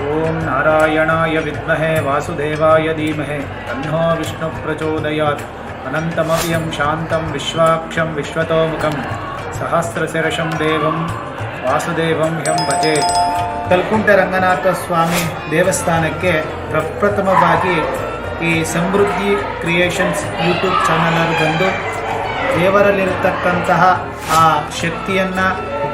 ಓಂ ನಾರಾಯಣಾಯ ವಿದ್ಮಹೆ ವಾಸುದೇವಾಯ ಧೀಮಹಿ ತನ್ನೋ ವಿಷ್ಣು ಪ್ರಚೋದಯಾತ್. ಅನಂತಮವ್ಯಂ ಶಾಂತಂ ವಿಶ್ವಾಕ್ಷಂ ವಿಶ್ವತೋಮುಖಂ ಸಹಸ್ರಶಿರಷಂ ದೇವಂ ವಾಸುದೇವಂ ಹ್ಯಂ ಭಜೆ. ಕಲ್ಕುಂಟೆ ರಂಗನಾಥ ಸ್ವಾಮಿ ದೇವಸ್ಥಾನಕ್ಕೆ ಪ್ರಪ್ರಥಮವಾಗಿ ಈ ಸಮೃದ್ಧಿ ಕ್ರಿಯೇಷನ್ಸ್ ಯೂಟ್ಯೂಬ್ ಚಾನಲ್ ಬಂದು ದೇವರಲ್ಲಿರತಕ್ಕಂತಹ ಆ ಶಕ್ತಿಯನ್ನು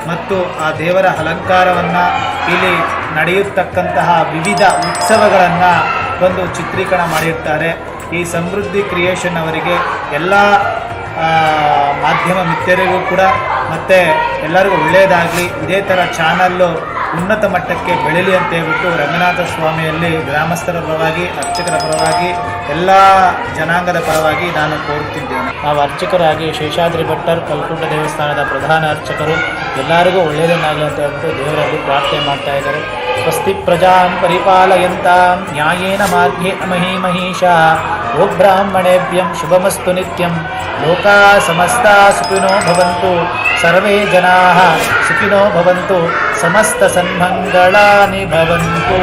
ಮತ್ತು ಆ ದೇವರ ಅಲಂಕಾರವನ್ನು, ಇಲ್ಲಿ ನಡೆಯತಕ್ಕಂತಹ ವಿವಿಧ ಉತ್ಸವಗಳನ್ನು ಬಂದು ಚಿತ್ರೀಕರಣ ಮಾಡಿರ್ತಾರೆ. ಈ ಸಮೃದ್ಧಿ ಕ್ರಿಯೇಷನ್ ಅವರಿಗೆ ಎಲ್ಲ ಮಾಧ್ಯಮ ಮಿತ್ರರಿಗೂ ಕೂಡ ಮತ್ತು ಎಲ್ಲರಿಗೂ ಒಳ್ಳೆಯದಾಗಲಿ, ಇದೇ ಥರ ಚಾನಲ್ಲು ಉನ್ನತ ಮಟ್ಟಕ್ಕೆ ಬೆಳೀಲಿ ಅಂತ ಹೇಳ್ಬಿಟ್ಟು ರಂಗನಾಥ ಸ್ವಾಮಿಯಲ್ಲಿ ಗ್ರಾಮಸ್ಥರ ಪರವಾಗಿ, ಅರ್ಚಕರ ಪರವಾಗಿ, ಎಲ್ಲ ಜನಾಂಗದ ಪರವಾಗಿ ನಾನು ಕೋರುತ್ತಿದ್ದೇನೆ. ನಾವು ಅರ್ಚಕರಾಗಿ ಶೇಷಾದ್ರಿ ಭಟ್ಟರ್, ಕಲ್ಕುಂಟ ದೇವಸ್ಥಾನದ ಪ್ರಧಾನ ಅರ್ಚಕರು, ಎಲ್ಲರಿಗೂ ಒಳ್ಳೆಯದನ್ನಾಗಲಿ ಅಂತ ಹೇಳ್ಬಿಟ್ಟು ದೇವರಲ್ಲಿ ಪ್ರಾರ್ಥನೆ ಮಾಡ್ತಾ ಇದ್ದಾರೆ. ಸ್ವಸ್ತಿ ಪ್ರಜಾಂ ಪರಿಪಾಲಯಂತಾಂ ನ್ಯಾಯೇನ ಮಾರ್ಗೇಣ ಮಹೀಮಹೀಷಾ ಗೋಬ್ರಾಹ್ಮಣೇಭ್ಯಂ ಶುಭಮಸ್ತು ನಿತ್ಯಂ. ಲೋಕಾ ಸಮಸ್ತಾ ಸುಖಿನೋ ಭವಂತು, ಸರ್ವೇ ಜನಾಃ ಸುಖಿನೋ ಭವಂತು, ಸಮಸ್ತ ಸನ್ಮಂಗಳಾನಿ ಭವಂತು.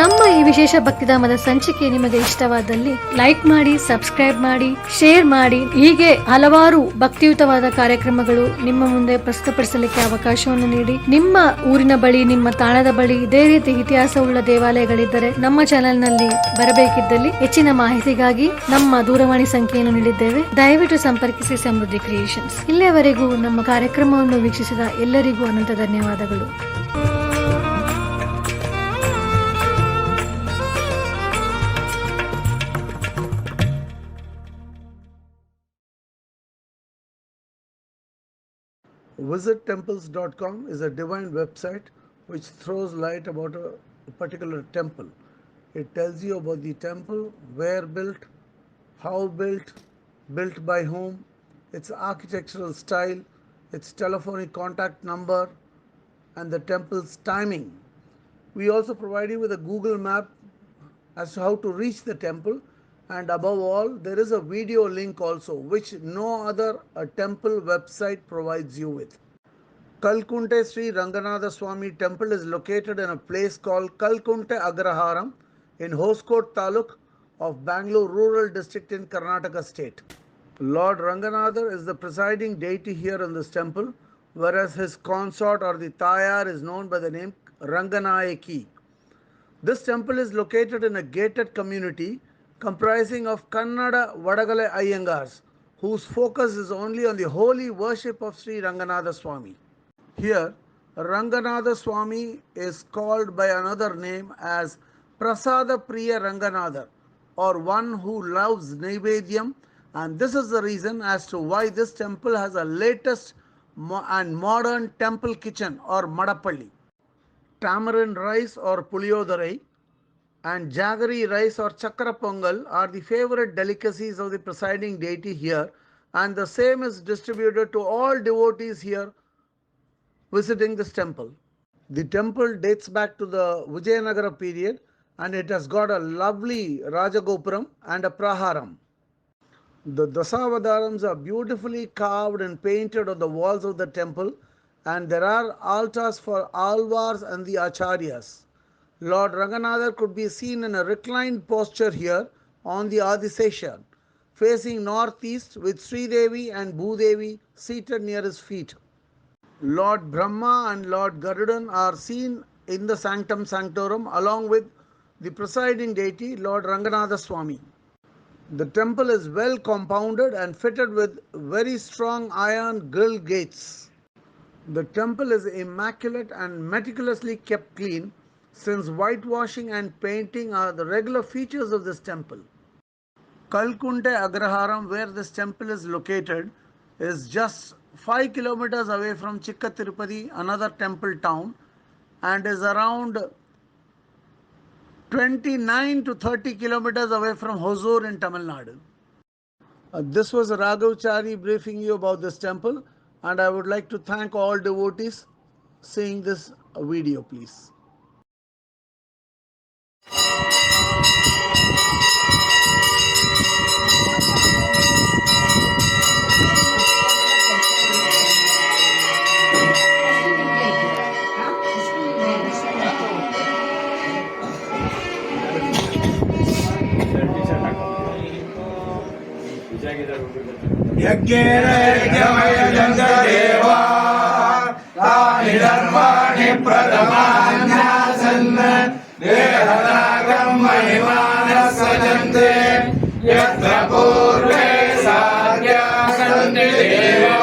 ನಮ್ಮ ಈ ವಿಶೇಷ ಭಕ್ತಿಧಾಮದ ಸಂಚಿಕೆ ನಿಮಗೆ ಇಷ್ಟವಾದಲ್ಲಿ ಲೈಕ್ ಮಾಡಿ, ಸಬ್ಸ್ಕ್ರೈಬ್ ಮಾಡಿ, ಶೇರ್ ಮಾಡಿ. ಹೀಗೆ ಹಲವಾರು ಭಕ್ತಿಯುತವಾದ ಕಾರ್ಯಕ್ರಮಗಳು ನಿಮ್ಮ ಮುಂದೆ ಪ್ರಸ್ತುತಪಡಿಸಲಿಕ್ಕೆ ಅವಕಾಶವನ್ನು ನೀಡಿ. ನಿಮ್ಮ ಊರಿನ ಬಳಿ, ನಿಮ್ಮ ತಾಣದ ಬಳಿ ಇದೇ ರೀತಿ ಇತಿಹಾಸವುಳ್ಳ ದೇವಾಲಯಗಳಿದ್ದರೆ ನಮ್ಮ ಚಾನೆಲ್ನಲ್ಲಿ ಬರಬೇಕಿದ್ದಲ್ಲಿ ಹೆಚ್ಚಿನ ಮಾಹಿತಿಗಾಗಿ ನಮ್ಮ ದೂರವಾಣಿ ಸಂಖ್ಯೆಯನ್ನು ನೀಡಿದ್ದೇವೆ. ದಯವಿಟ್ಟು ಸಂಪರ್ಕಿಸಿ ಸಮೃದ್ಧಿ ಕ್ರಿಯೇಷನ್ಸ್. ಇಲ್ಲಿಯವರೆಗೂ ನಮ್ಮ ಕಾರ್ಯಕ್ರಮವನ್ನು ವೀಕ್ಷಿಸಿದ ಎಲ್ಲರಿಗೂ ಅನಂತ ಧನ್ಯವಾದಗಳು. VisitTemples.com is a divine website which throws light about a particular temple. It tells you about the temple, where built, how built by whom, its architectural style, its telephonic contact number, and the temple's timing. We also provide you with a Google map as to how to reach the temple, and above all, there is a video link also which no other temple website provides you with. Kalkunte Sri Ranganatha Swami temple is located in a place called Kalkunte Agraharam in Hoskote Taluk of Bangalore Rural District in Karnataka State. Lord Ranganatha is the presiding deity here in this temple, whereas his consort or the Tayar is known by the name Ranganayaki. This temple is located in a gated community comprising of Kannada Vadagale Iyengars, whose focus is only on the holy worship of Sri Ranganatha Swami. Here, Ranganatha Swami is called by another name as Prasada Priya Ranganatha, or one who loves Naivedyam, and this is the reason as to why this temple has a latest and modern temple kitchen or Madapalli. Tamarind rice or Puliyodare and jaggery rice or chakra pongal are the favorite delicacies of the presiding deity here, and the same is distributed to all devotees here visiting this temple. The temple dates back to the Vijayanagara period, and it has got a lovely Rajagopuram and a Praharam. The Dasavatharams are beautifully carved and painted on the walls of the temple, and there are altars for Alvars and the Acharyas. Lord Ranganatha could be seen in a reclined posture here on the Adisesha, facing northeast with Sridevi and Bhudevi seated near his feet. Lord Brahma and Lord Garudan are seen in the Sanctum Sanctorum along with the presiding deity Lord Ranganatha Swami. The temple is well compounded and fitted with very strong iron grill gates. The temple is immaculate and meticulously kept clean, since whitewashing and painting are the regular features of this temple. Kalkunte Agraharam, where this temple is located, is just 5 kilometers away from Chikka Tirupati, another temple town, and is around 29 to 30 kilometers away from Hosur in Tamil Nadu. This was Raghav Chari briefing you about this temple, and I would like to thank all devotees seeing this video, please. ಯಜ್ಞೇನ ಯಜ್ಞಮಯ ಜಂಗದೇವ ತಾನಿ ಧರ್ಮಾಣಿ ಪ್ರಥಮಾನ್ಯಾಸನ್ನ ದೇಹದಾಗಂ ಮಹಿಮಾನ ಸಜಂತೆ ಯತ್ರ ಪೂರ್ವೇ ಸಾಧ್ಯ ಸಂತಿ ದೇವಾ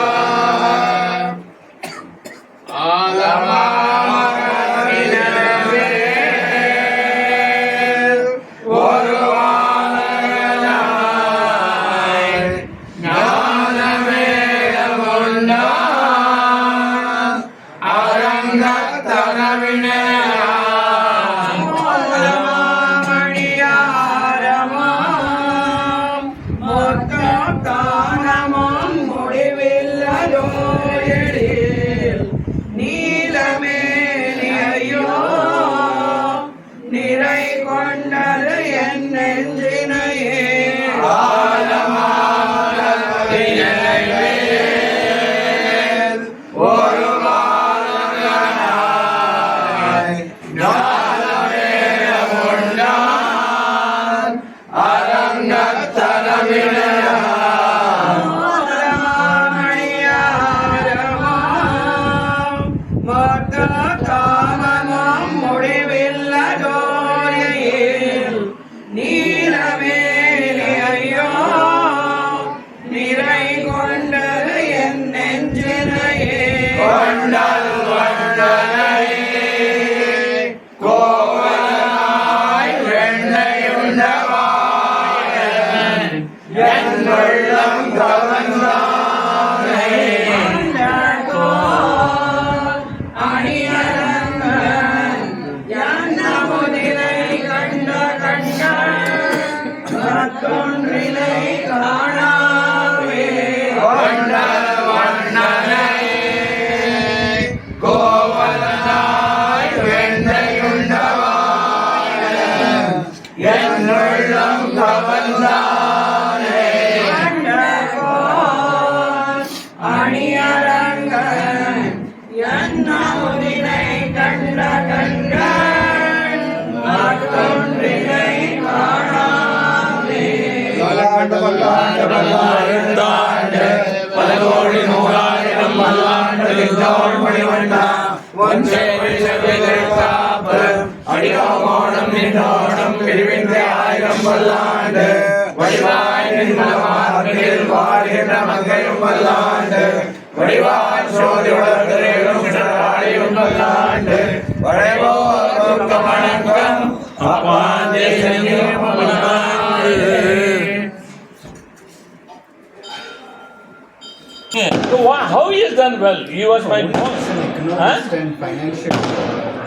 How he has done well? He was my boss. Economist and financial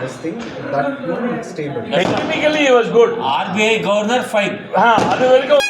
this thing, but not stable. Technically he was good. RBI governor 5. ಅದು ವರೆಗೂ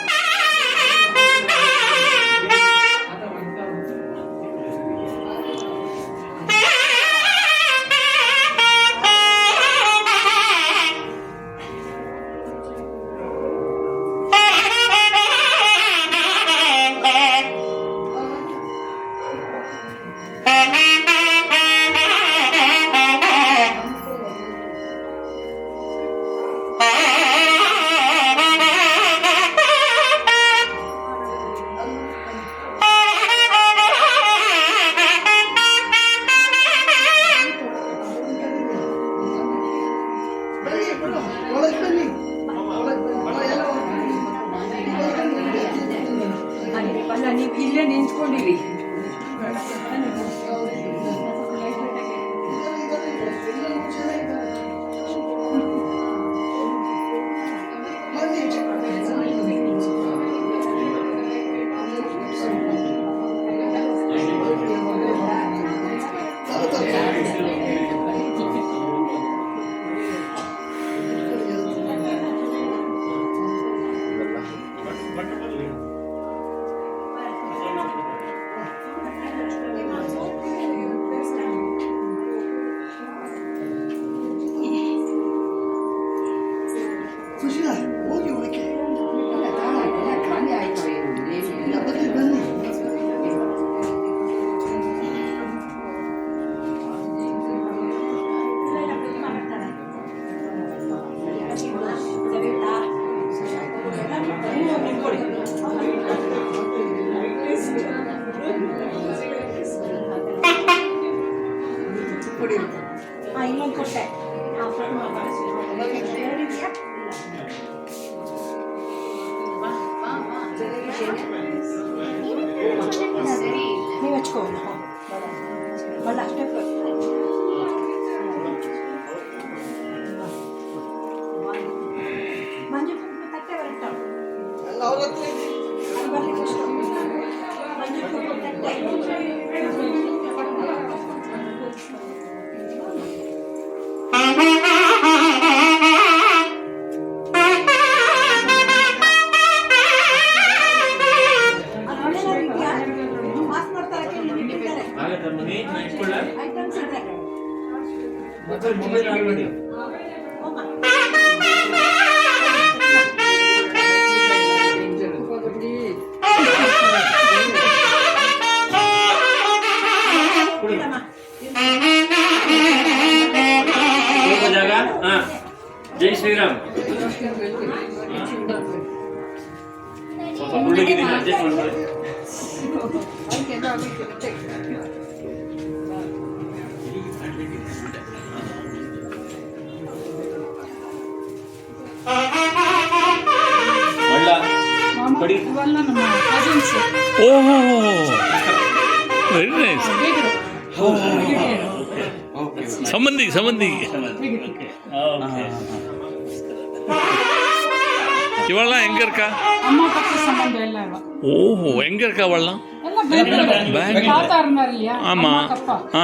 ನೀವು ಇಲ್ಲೇ ನಿಂತ್ಕೊಂಡಿರಿ. ಇನ್ನೊಂದು ಕೊಟ್ಟೆ ನೀವು ಹಚ್ಕೋ ಬಲ್ಲ ಅಷ್ಟೇ ಮಂಜು ತಟ್ಟೆ ಬರಟ್ಟ ಬರ್ಲಿಕ್ಕೆ ಇಷ್ಟ ಮಂಜು ತಟ್ಟೆ ಮೊಬೈಲ್ ಆಗಬೇಡಿ. ಜಾಗ ಜೈ ಶ್ರೀರಾಮ್. ಸ್ವಲ್ಪ ಹುಡುಗಿದ್ದೀನಿ ಅಡ್ಜಸ್ಟ್ ಮಾಡ್ಕೊಳ್ಳಿ. ಓಹೋ ವೆರಿ ನೈಸ್. ಸಂಬಂಧಿ ಇವಳ ಹೆಂಗರ್ಕ ಅಮ್ಮ ಪಕ್ಕ ಸಂಬಂಧ ಎಲ್ಲ ಓಹೋ ಹೆಂಗರ್ಕ ಅವಳ ஆமா ஆ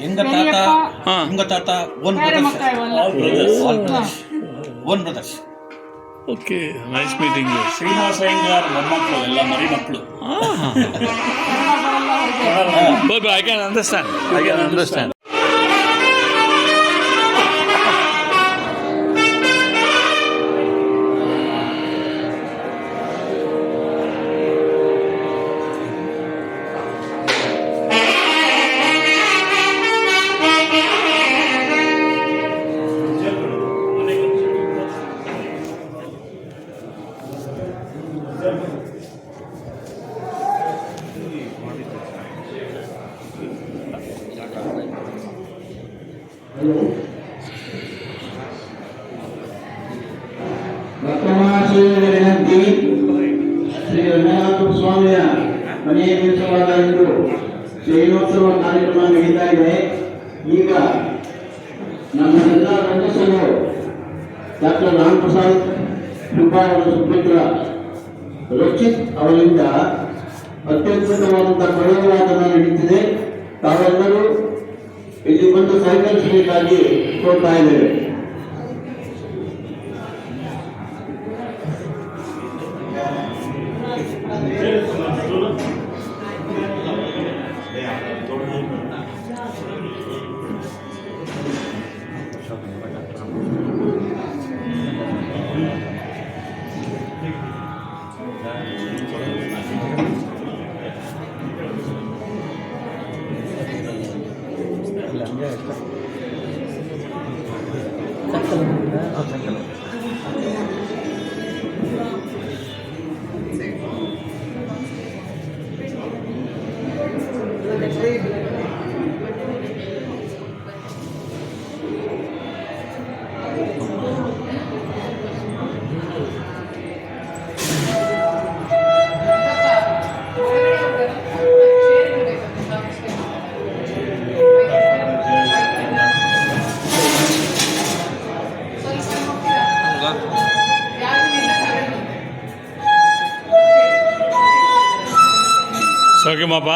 எங்க தாத்தா own brothers. Okay nice meeting you. Srinivasa Iyengar ಮೊಮ್ಮಕ್ಕಳು ಎಲ್ಲ ಮರಿ ಮಕ್ಕಳು. I can understand. ವಿನಂತಿ, ಶ್ರೀ ರಂಗನಾಥ ಸ್ವಾಮಿಯ ಮನೆಯ ದಿವಸವಾದ ಇಂದು ಜೈನೋತ್ಸವ ಕಾರ್ಯಕ್ರಮ ನಡೀತಾ ಇದೆ. ಈಗ ನಮ್ಮ ಎಲ್ಲ ರಂಗಸರು ಡಾಕ್ಟರ್ ರಾಮ್ ಪ್ರಸಾದ್ ಶುಭಾಯ ಅವರ ಸುಪುತ್ರ ರಚಿತ್ ಅವರಿಂದ ಅತ್ಯದ್ಭುತವಾದಂತಹ ಪ್ರಯೋಗವಾದನ ನಡೀತಿದೆ. ತಾವೆಲ್ಲರೂ ಇಲ್ಲಿ ಬಂದು ಸಹಕರಿಸಬೇಕಾಗಿ ಕೋರ್ತಾ ಇದ್ದೇವೆ. ಸೌಖ್ಯಮಪ್ಪ.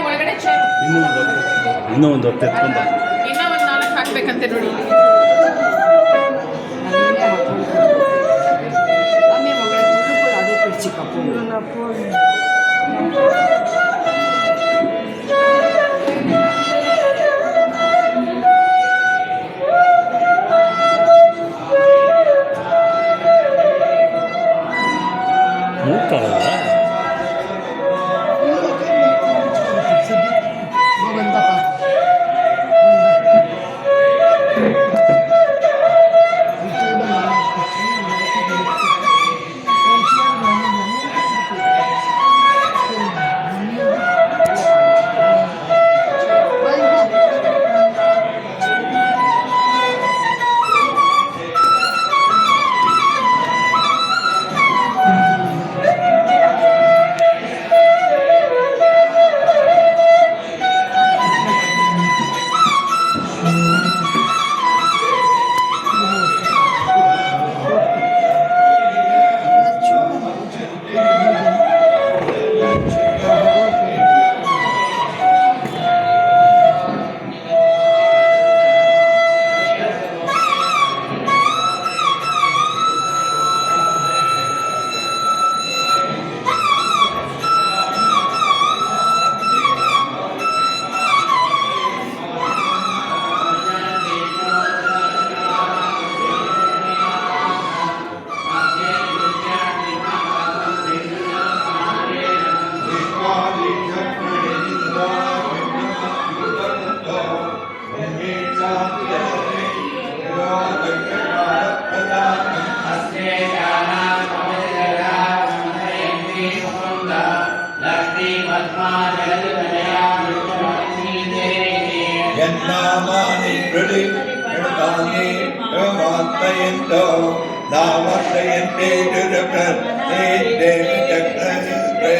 ಒಳಗಡೆ ಚೇರು ಇನ್ನೂ ಒಂದು ಹೊತ್ತು ಎತ್ಕೊಂಡು ಇನ್ನೂ ಒಂದು 4 ಹಾಕ್ಬೇಕಂತೆ ನೋಡಿ. ಮೂಗ್ತಾಳಲ್ಲ. ಯನ್ನಾಮಾನಿ ಪ್ರಳಿ ಎಡತಾನಿ ವಾರ್ತಯಂತೋ ನಾವರ್ತಯಂತೆ ದುರಪ್ರೇ ದೇವಿ ಚಕ್ರೇ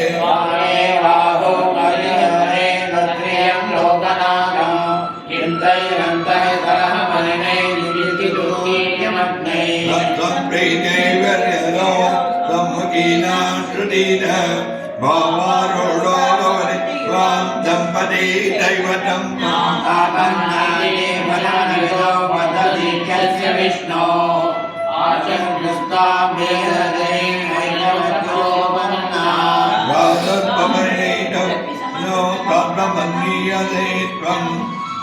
ವಾಹೋ ಪರಿಹರೇ ನತ್ರಿಯಂ ಲೋಕನಾಥಂ ಚಿಂತಯಂತಃ ಸರಹ ಮನನೇ ನಿಮಿತಿ ದುಃಖೀಯಮಗ್ನೈ ತ್ವಂ ಪ್ರೀತೈರ್ಯನೋ ಸಮ್ಮುಖೀನಾ ಶ್ರುತೀನ ಭಾವಾರೋಢೋ ಭವತಿ ತ್ವಾಂ ದಂಪತಿ ದೈವತಂ तापन्नादे फलानिधो पद्धतिख्यस्य विष्णो आचन्द्रस्तां वेदते मैलवत्रोपन्ना वादत्वमनेन नो कर्ममन्नीयते त्वं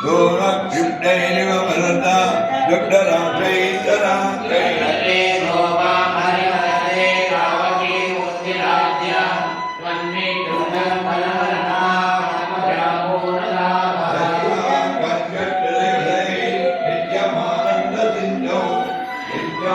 दूरक्षिप्तैरिव वरदा दुग्धरात्रैतरात्रै हरे रोवा हरिहरे रावती उद्धिराज्य त्वन्मे दुर्गं फलवरना ಿ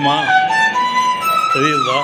தெரியுமா? தெரியுதா?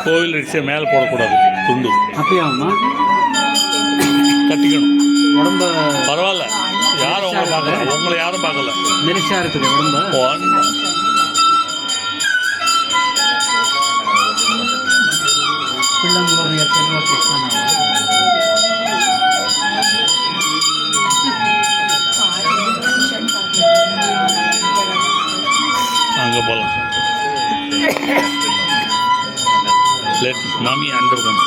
கோவில் ரிக்ஷை மேலே போடக்கூடாது, துண்டு அப்படியாம்மா? கட்டிக்கணும். உடம்ப பரவாயில்ல, யாரும் உங்களை பார்க்கல, உங்களை யாரும் பார்க்கல. மெலிஷா இருக்குது உடம்ப. பிள்ளை கிருஷ்ணன் அங்கே போகலாம். லெட் மாமி அண்டர் கம்.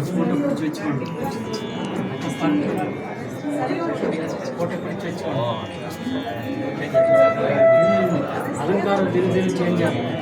ஃபோட்டோ பிடிச்சி வச்சுக்கோங்க. ஃபோட்டோ பிடிச்சி வச்சுக்கோங்க. அலங்காரம் திரு திரு சேஞ்ச் ஆகும்.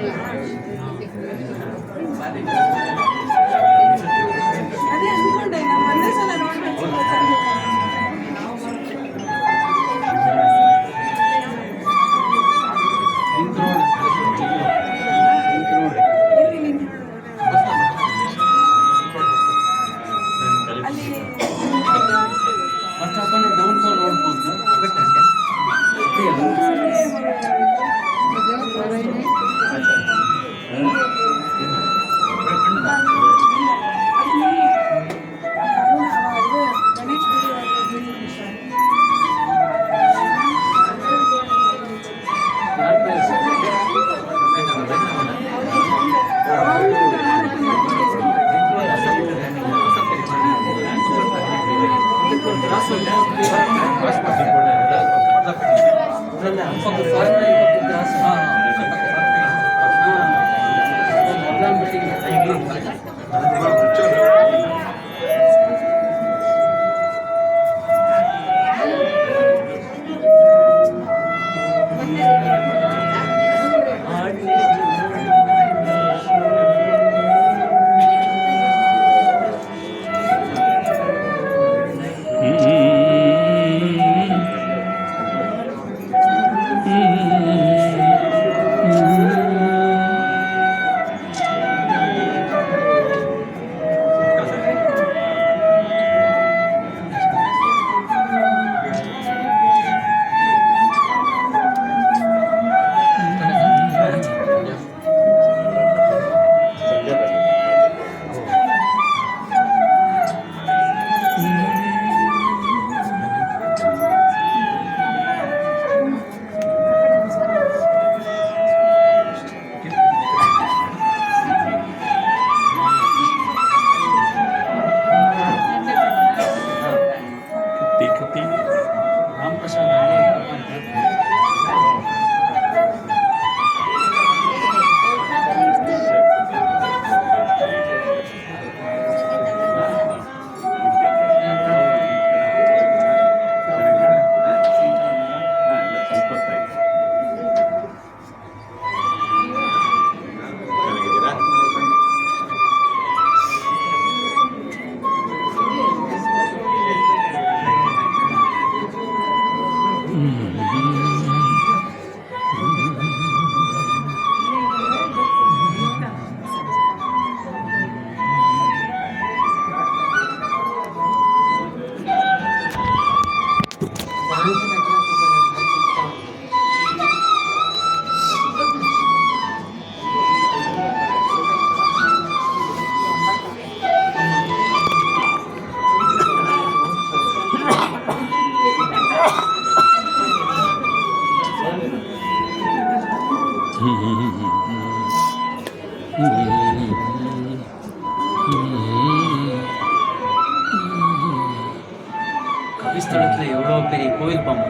கவிஸ்தலத்தில் எவ்வளோ பெரிய கோவில் பாம்பு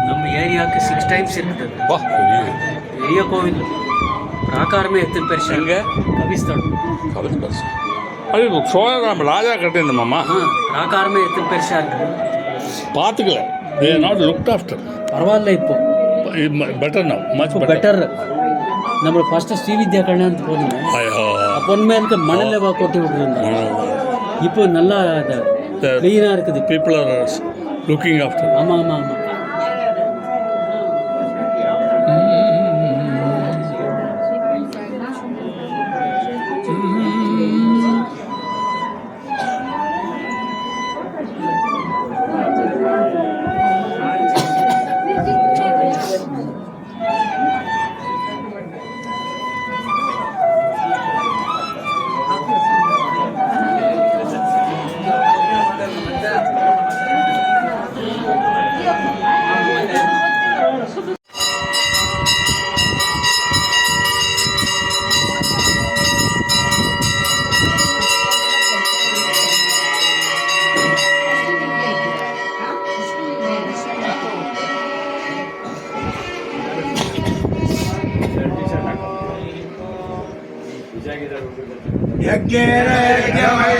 நம்ம ஏரியாவுக்கு 6 times இருக்குது. பெரிய கோவில் ప్రాకారమే ఎత్తిన పెరిసి కవిస్తాడు அது சோழராம ராஜா கட்டியிருந்தம்மா ప్రాకారమే ఎత్తిన పెరిసా இருக்கு. பார்த்துக்கல தே நாட் லுக்ட் ஆஃப்டர் பரவாயில்ல இப்போ பெட்டர் நவ் மச் பெட்டர். நம்ம ஃபர்ஸ்ட் ஸ்ரீவித்யா கல்யாணத்துக்கு போனோம். அப்பொன்மேலுக்கு மணல் கொட்டி விட்டுருந்தாங்க. இப்போ நல்லா க்ளீனாக இருக்குது. People are looking after. ஆமாம் ஆமாம் ஆமாம். ಯಜ್ಞೇನ ಯಜ್ಞಮಯ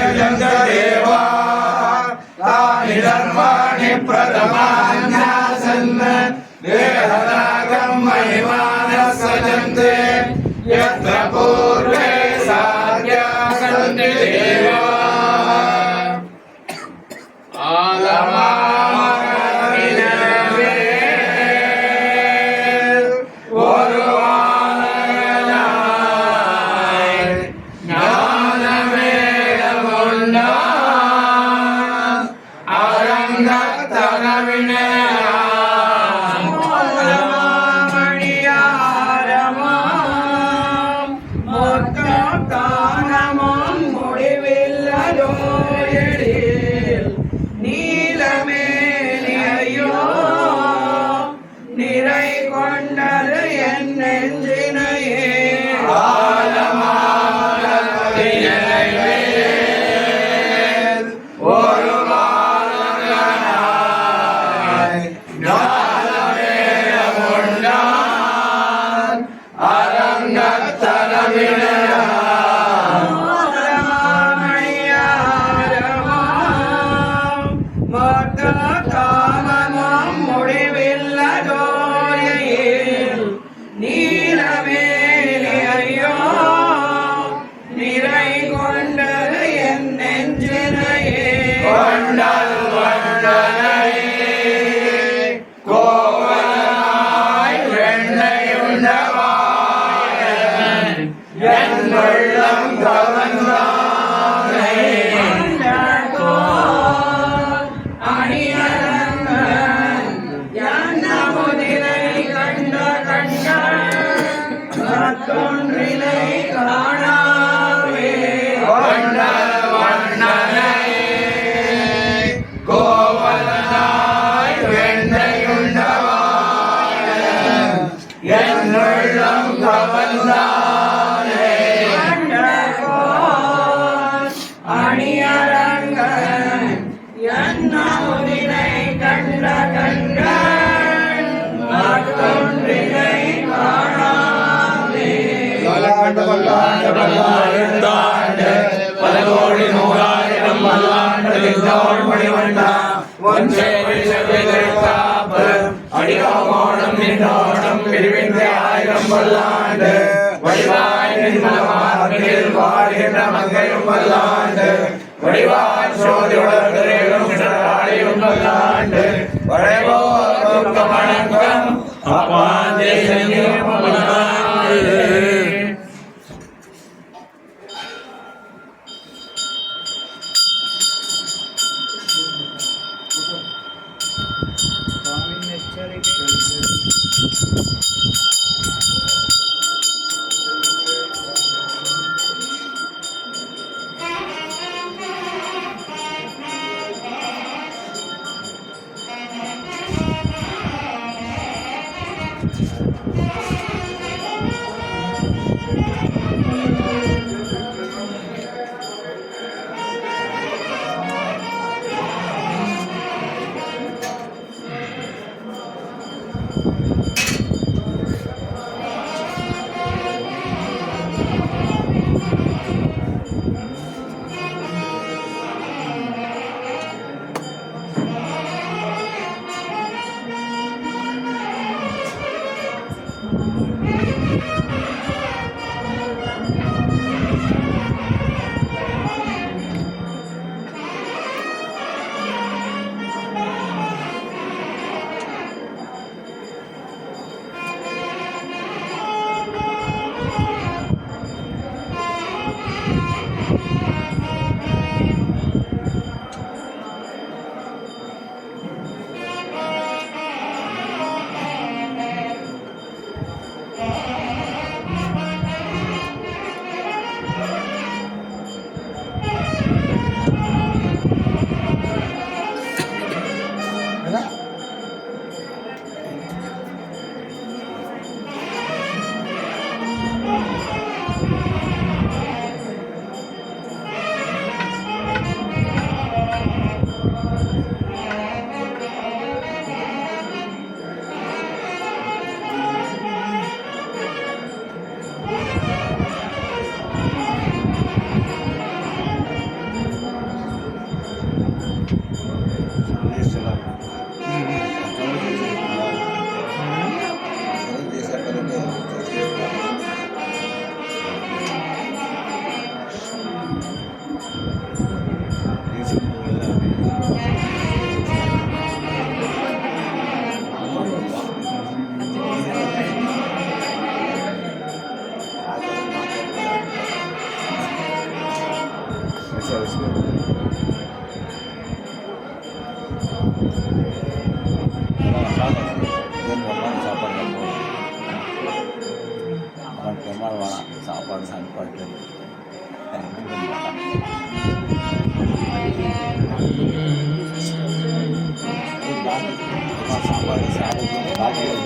சாப்பாடு சாப்பாடு சாப்பாடு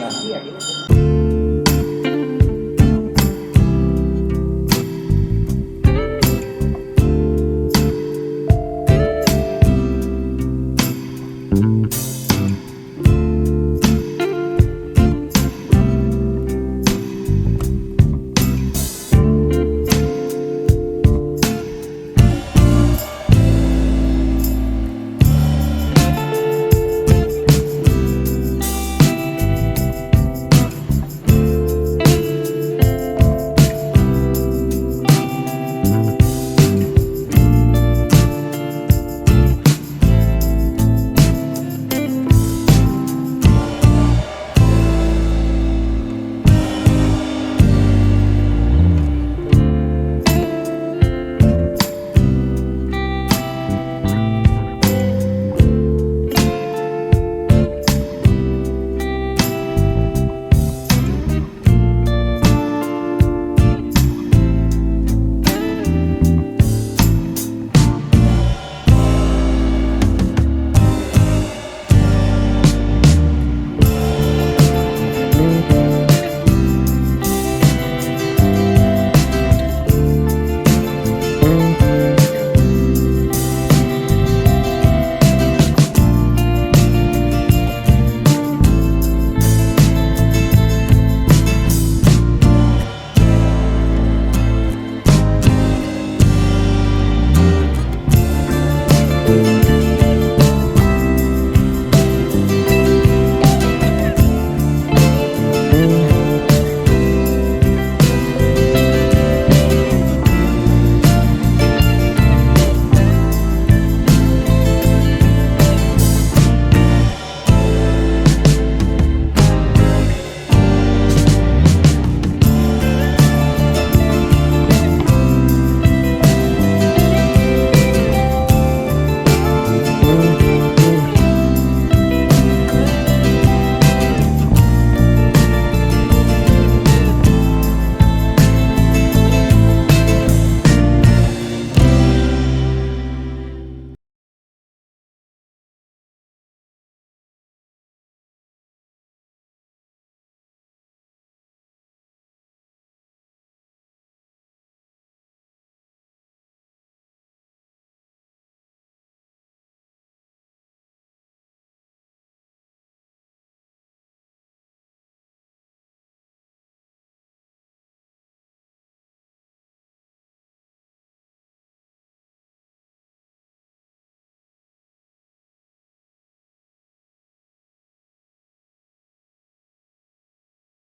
சாப்பிட்டு